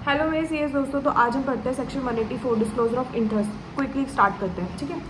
Hello मेरे CS दोस्तों, तो आज हम पढ़ते हैं section 184 disclosure of interest. Quickly start करते हैं, ठीक है।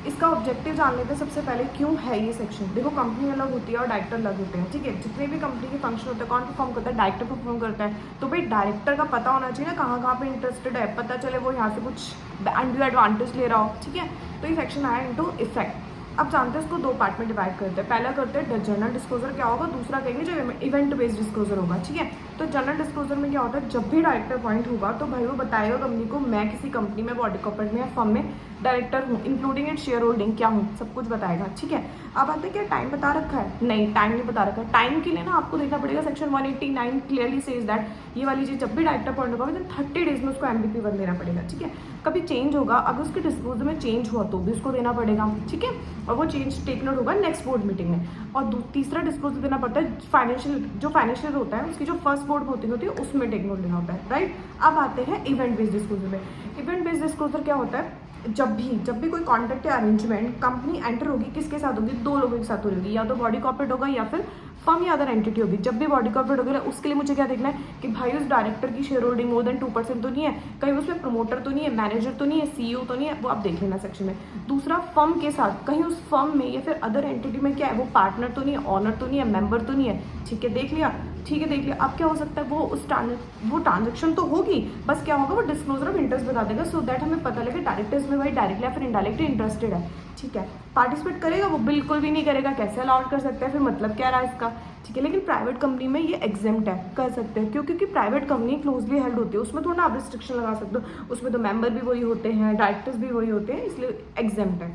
इसका ऑब्जेक्टिव जान लेते हैं सबसे पहले, क्यों है ये सेक्शन। देखो, कंपनी अलग होती है और डायरेक्टर अलग होते हैं, ठीक है। जितने भी कंपनी के फंक्शन होते हैं, कौन परफॉर्म करता है? डायरेक्टर परफॉर्म करता है। तो भाई डायरेक्टर का पता होना चाहिए ना कहाँ पे इंटरेस्टेड है, पता चले वो यहाँ से कुछ अनड्यू एडवांटेज ले रहा हो, ठीक है। तो ये सेक्शन आया इनटू इफेक्ट। अब जानते हैं इसको दो पार्ट में डिवाइड करते हैं। पहला करते हैं जनरल डिस्क्लोजर क्या होगा, दूसरा कहेंगे जो इवेंट बेस्ड डिस्क्लोजर होगा, ठीक है। तो जनरल डिस्क्लोजर में क्या होता है, जब भी डायरेक्टर अपॉइंट होगा तो भाई वो बताएगा कंपनी को, मैं किसी कंपनी में, बॉडी कॉर्पोरेट में या फर्म में डायरेक्टर हूँ, इंक्लूडिंग एंड शेयर होल्डिंग क्या हूँ, सब कुछ बताएगा, ठीक है। अब आते हैं क्या टाइम बता रखा है? नहीं, टाइम नहीं बता रखा है। टाइम के लिए ना आपको देखना पड़ेगा, सेक्शन 189 क्लियरली सेज दैट ये वाली चीज जब भी डायरेक्टर अपॉइंट होगा विद 30 डेज में उसको MVP 1 देना पड़ेगा, ठीक है। कभी चेंज होगा, अगर उसके डिस्क्लोजर में चेंज हुआ तो भी उसको देना पड़ेगा, ठीक है। और वो चेंज टेक नोट होगा नेक्स्ट बोर्ड मीटिंग में। और तीसरा डिस्क्लोजर देना पड़ता है फाइनेंशियल होता है, उसकी जो फर्स्ट बोर्ड मीटिंग होती है उसमें टेक नोट लेना होता है, राइट। अब आते हैं इवेंट बेस्ड डिस्क्लोजर में। इवेंट बेस्ड डिस्क्लोजर क्या होता है, जब भी कोई कॉन्ट्रैक्ट या अरेंजमेंट कंपनी एंटर होगी, किसके साथ होगी? दो लोगों के साथ होगी, या तो बॉडी कॉर्पोरेट होगा या फिर फर्म या अदर एंटिटी होगी। जब भी बॉडी कॉर्पोरेट होगी उसके लिए मुझे क्या देखना है कि भाई उस डायरेक्टर की शेयर होल्डिंग मोर देन 2% तो नहीं है, कहीं उसमें प्रमोटर तो नहीं है, मैनेजर तो नहीं है, CEO तो नहीं है, वो आप देख लेना सेक्शन में। दूसरा, फर्म के साथ कहीं उस फर्म में या फिर अदर एंटिटी में क्या है, वो पार्टनर तो नहीं है, ऑनर तो नहीं है, मेंबर तो नहीं है, ठीक है, देख लिया, ठीक है, देख लिया। अब क्या हो सकता है, वो ट्रांजेक्शन तो होगी, बस क्या होगा, वो डिस्क्लोजर ऑफ इंटरेस्ट बता देगा, सो दैट हमें पता लगे डायरेक्टर्स में भाई डायरेक्टली या फिर इनडायरेक्टली इंटरेस्टेड है, ठीक है। पार्टिसिपेट करेगा वो? बिल्कुल भी नहीं करेगा। कैसे अलाउड कर सकते हैं, फिर मतलब क्या रहा इसका, ठीक है। लेकिन प्राइवेट कंपनी में ये एग्जेम्प्ट है, कर सकते हैं, क्योंकि प्राइवेट कंपनी क्लोजली हेल्ड होती है, उसमें थोड़ा आप रिस्ट्रिक्शन लगा सकते हो, उसमें तो मेंबर भी वही होते हैं, डायरेक्टर्स भी वही होते हैं, इसलिए एग्जेम्प्ट है।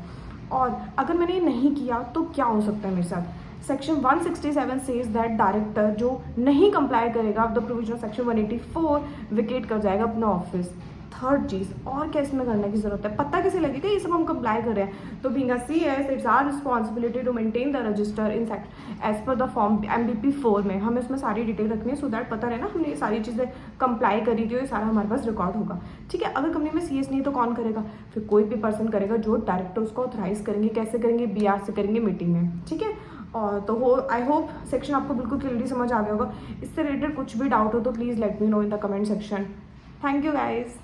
और अगर मैंने ये नहीं किया तो क्या हो सकता है मेरे साथ? सेक्शन 167 सेज दैट डायरेक्टर जो नहीं कंप्लाई करेगा of the provision of section 184 wicket कर जाएगा अपना ऑफिस। थर्ड चीज़, और क्या इसमें करने की जरूरत है, पता कैसे लगेगा ये सब हम कंप्लाई कर रहे हैं? तो being a CS it's our responsibility to maintain the register in sect as per the form MVP 4 में। हमें उसमें सारी डिटेल रखनी है, सो दैट पता रहे ना हमने ये सारी चीज़ें कंप्लाई करी थी, ये सारा हमारे पास रिकॉर्ड होगा, ठीक है। अगर कंपनी में CS नहीं तो कौन करेगा? फिर कोई भी पर्सन करेगा जो डायरेक्टर उसको ऑथराइज करेंगे। कैसे करेंगे? BR से करेंगे मीटिंग में, ठीक है। और तो आई होप सेक्शन आपको बिल्कुल क्लियरली समझ आ गया होगा। इससे रिलेटेड कुछ भी डाउट हो तो please let me know in the comment section. Thank you guys.